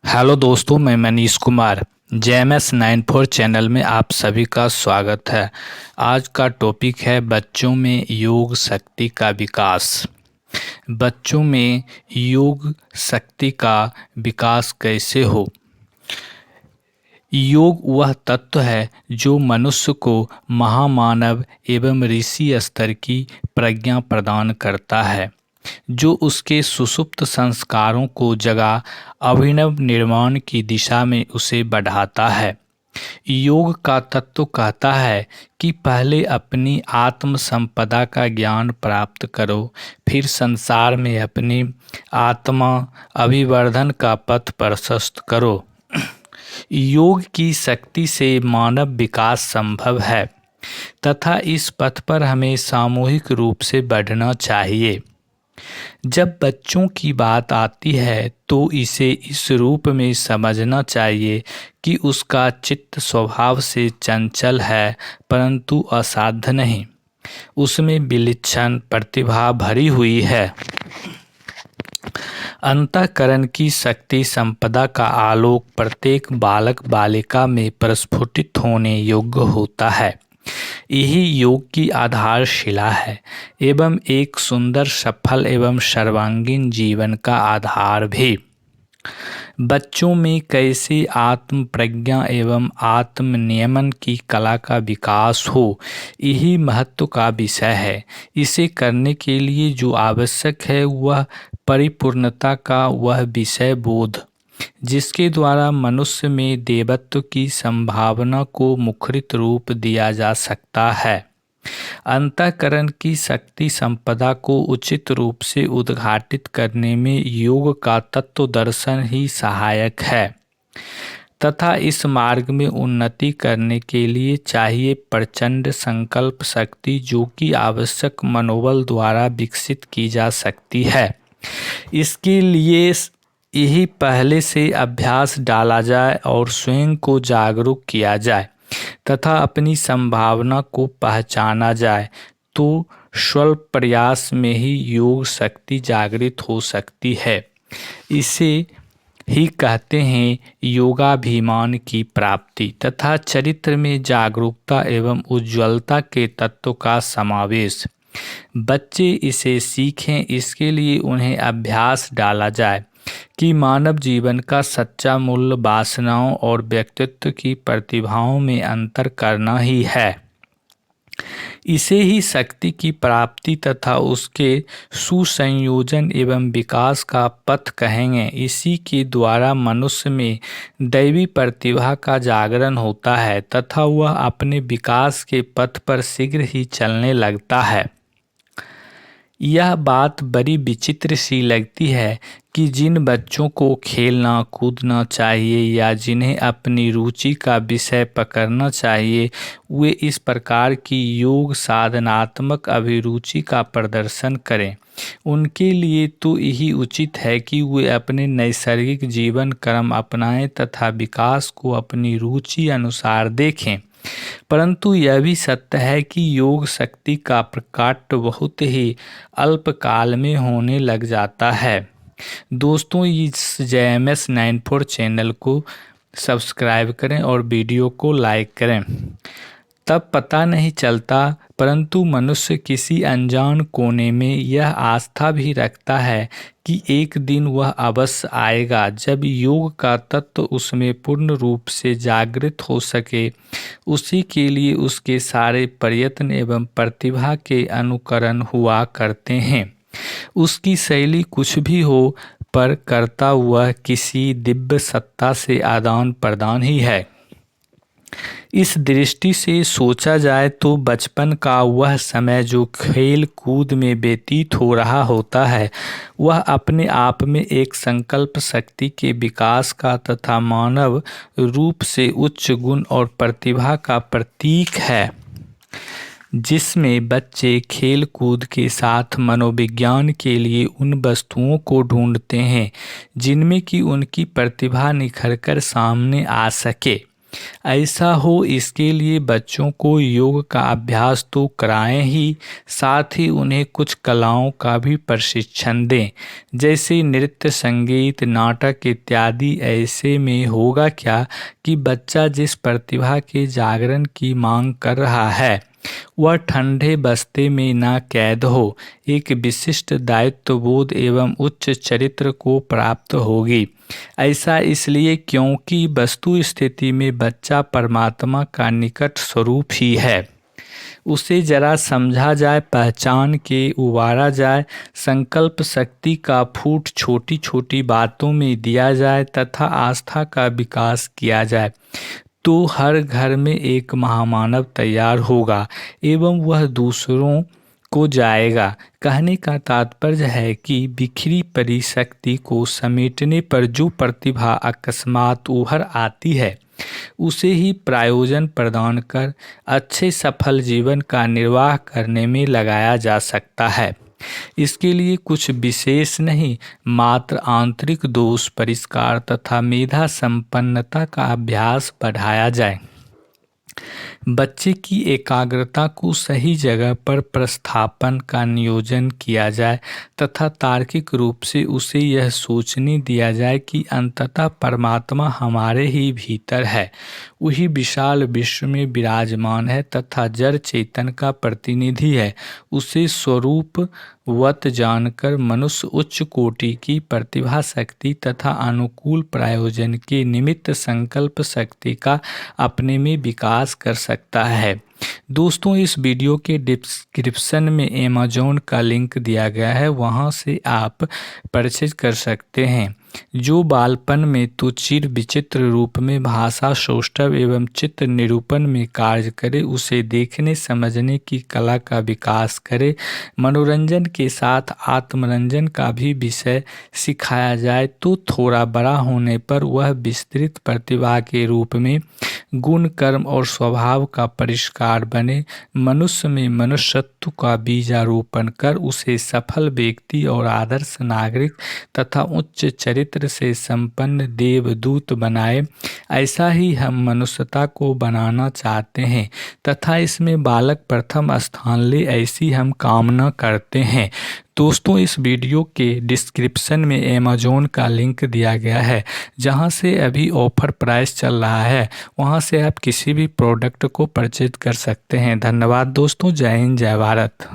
Hello दोस्तों, मैं Manish Kumar JMS 94 channel में आप सभी का स्वागत है। आज का टॉपिक है बच्चों में योग शक्ति का विकास। बच्चों में योग शक्ति का विकास कैसे हो। योग वह तत्व है जो मनुष्य को महामानव एवं ऋषि स्तर की प्रज्ञा प्रदान करता है, जो उसके सुषुप्त संस्कारों को जगा अभिनव निर्माण की दिशा में उसे बढ़ाता है। योग का तत्व कहता है कि पहले अपनी आत्म संपदा का ज्ञान प्राप्त करो, फिर संसार में अपनी आत्मा अभिवर्धन का पथ प्रशस्त करो। योग की शक्ति से मानव विकास संभव है तथा इस पथ पर हमें सामूहिक रूप से बढ़ना चाहिए। जब बच्चों की बात आती है तो इसे इस रूप में समझना चाहिए कि उसका चित्त स्वभाव से चंचल है परंतु असाध्य नहीं। उसमें विलक्षण प्रतिभा भरी हुई है। अंतःकरण की शक्ति संपदा का आलोक प्रत्येक बालक बालिका में प्रस्फुटित होने योग्य होता है। यही योग की आधारशिला है एवं एक सुंदर, सफल एवं सर्वांगीण जीवन का आधार भी। बच्चों में कैसे आत्म प्रज्ञा एवं आत्म नियमन की कला का विकास हो, यही महत्व का विषय है। इसे करने के लिए जो आवश्यक है वह परिपूर्णता का वह विषय बोध, जिसके द्वारा मनुष्य में देवत्व की संभावना को मुखरित रूप दिया जा सकता है। अंतःकरण की शक्ति संपदा को उचित रूप से उद्घाटित करने में योग का तत्व दर्शन ही सहायक है तथा इस मार्ग में उन्नति करने के लिए चाहिए प्रचंड संकल्प शक्ति, जो कि आवश्यक मनोबल द्वारा विकसित की जा सकती है। इसके लिए यही पहले से अभ्यास डाला जाए और स्वयं को जागरूक किया जाए तथा अपनी संभावना को पहचाना जाए तो स्वल्प प्रयास में ही योग शक्ति जागृत हो सकती है। इसे ही कहते हैं योगाभिमान की प्राप्ति तथा चरित्र में जागरूकता एवं उज्ज्वलता के तत्व का समावेश। बच्चे इसे सीखें, इसके लिए उन्हें अभ्यास डाला जाए कि मानव जीवन का सच्चा मूल्य वासनाओं और व्यक्तित्व की प्रतिभाओं में अंतर करना ही है। इसे ही शक्ति की प्राप्ति तथा उसके सुसंयोजन एवं विकास का पथ कहेंगे। इसी के द्वारा मनुष्य में दैवी प्रतिभा का जागरण होता है तथा वह अपने विकास के पथ पर शीघ्र ही चलने लगता है। यह बात बड़ी विचित्र सी लगती है कि जिन बच्चों को खेलना कूदना चाहिए या जिन्हें अपनी रुचि का विषय पकड़ना चाहिए, वे इस प्रकार की योग साधनात्मक अभिरुचि का प्रदर्शन करें। उनके लिए तो यही उचित है कि वे अपने नैसर्गिक जीवन क्रम अपनाएं तथा विकास को अपनी रुचि अनुसार देखें। परंतु यह भी सत्य है कि योग शक्ति का प्रकाट बहुत ही अल्पकाल में होने लग जाता है। दोस्तों, इस JMS 94 चैनल को सब्सक्राइब करें और वीडियो को लाइक करें। तब पता नहीं चलता, परंतु मनुष्य किसी अनजान कोने में यह आस्था भी रखता है कि एक दिन वह अवश्य आएगा जब योग का तत्व उसमें पूर्ण रूप से जागृत हो सके। उसी के लिए उसके सारे प्रयत्न एवं प्रतिभा के अनुकरण हुआ करते हैं। उसकी शैली कुछ भी हो, पर करता हुआ किसी दिव्य सत्ता से आदान प्रदान ही है। इस दृष्टि से सोचा जाए तो बचपन का वह समय जो खेल कूद में व्यतीत हो रहा होता है, वह अपने आप में एक संकल्प शक्ति के विकास का तथा मानव रूप से उच्च गुण और प्रतिभा का प्रतीक है, जिसमें बच्चे खेल कूद के साथ मनोविज्ञान के लिए उन वस्तुओं को ढूंढते हैं जिनमें कि उनकी प्रतिभा निखरकर सामने आ सके। ऐसा हो, इसके लिए बच्चों को योग का अभ्यास तो कराएं ही, साथ ही उन्हें कुछ कलाओं का भी प्रशिक्षण दें, जैसे नृत्य, संगीत, नाटक इत्यादि। ऐसे में होगा क्या कि बच्चा जिस प्रतिभा के जागरण की मांग कर रहा है वह ठंडे बस्ते में न कैद हो, एक विशिष्ट दायित्वबोध एवं उच्च चरित्र को प्राप्त होगी। ऐसा इसलिए क्योंकि वस्तु स्थिति में बच्चा परमात्मा का निकट स्वरूप ही है। उसे जरा समझा जाए, पहचान के उबारा जाए, संकल्प शक्ति का फूट छोटी छोटी बातों में दिया जाए तथा आस्था का विकास किया जाए, तो हर घर में एक महामानव तैयार होगा एवं वह दूसरों को जाएगा। कहने का तात्पर्य है कि बिखरी पड़ी शक्ति को समेटने पर जो प्रतिभा अकस्मात उभर आती है उसे ही प्रयोजन प्रदान कर अच्छे सफल जीवन का निर्वाह करने में लगाया जा सकता है। इसके लिए कुछ विशेष नहीं, मात्र आंतरिक दोष परिष्कार तथा मेधा संपन्नता का अभ्यास बढ़ाया जाए। बच्चे की एकाग्रता को सही जगह पर प्रस्थापन का नियोजन किया जाए तथा तार्किक रूप से उसे यह सोचने दिया जाए कि अंततः परमात्मा हमारे ही भीतर है, वही विशाल विश्व में विराजमान है तथा जड़ चेतन का प्रतिनिधि है। उसे स्वरूप वत जानकर मनुष्य उच्च कोटि की प्रतिभा शक्ति तथा अनुकूल प्रयोजन के निमित्त संकल्प शक्ति का अपने में विकास कर सकता है। दोस्तों, इस वीडियो के डिस्क्रिप्शन में अमेज़न का लिंक दिया गया है, वहां से आप परचेज कर सकते हैं। जो बालपन में तो चिर विचित्र रूप में भाषा सौष्ठव एवं चित्र निरूपण में कार्य करे, उसे देखने समझने की कला का विकास करे, मनोरंजन के साथ आत्मरंजन का भी विषय सिखाया जाए, तो थोड़ा बड़ा होने पर वह विस्तृत प्रतिभा के रूप में गुण, कर्म और स्वभाव का परिष्कार बने, मनुष्य में मनुष्यत्व का बीजारोपण कर उसे सफल व्यक्ति और आदर्श नागरिक तथा उच्च चरित्र से संपन्न देवदूत बनाए। ऐसा ही हम मनुष्यता को बनाना चाहते हैं तथा इसमें बालक प्रथम स्थान ले, ऐसी हम कामना करते हैं। दोस्तों, इस वीडियो के डिस्क्रिप्शन में अमेज़न का लिंक दिया गया है, जहां से अभी ऑफर प्राइस चल रहा है, वहां से आप किसी भी प्रोडक्ट को परचेज कर सकते हैं। धन्यवाद दोस्तों, जय हिंद, जय भारत।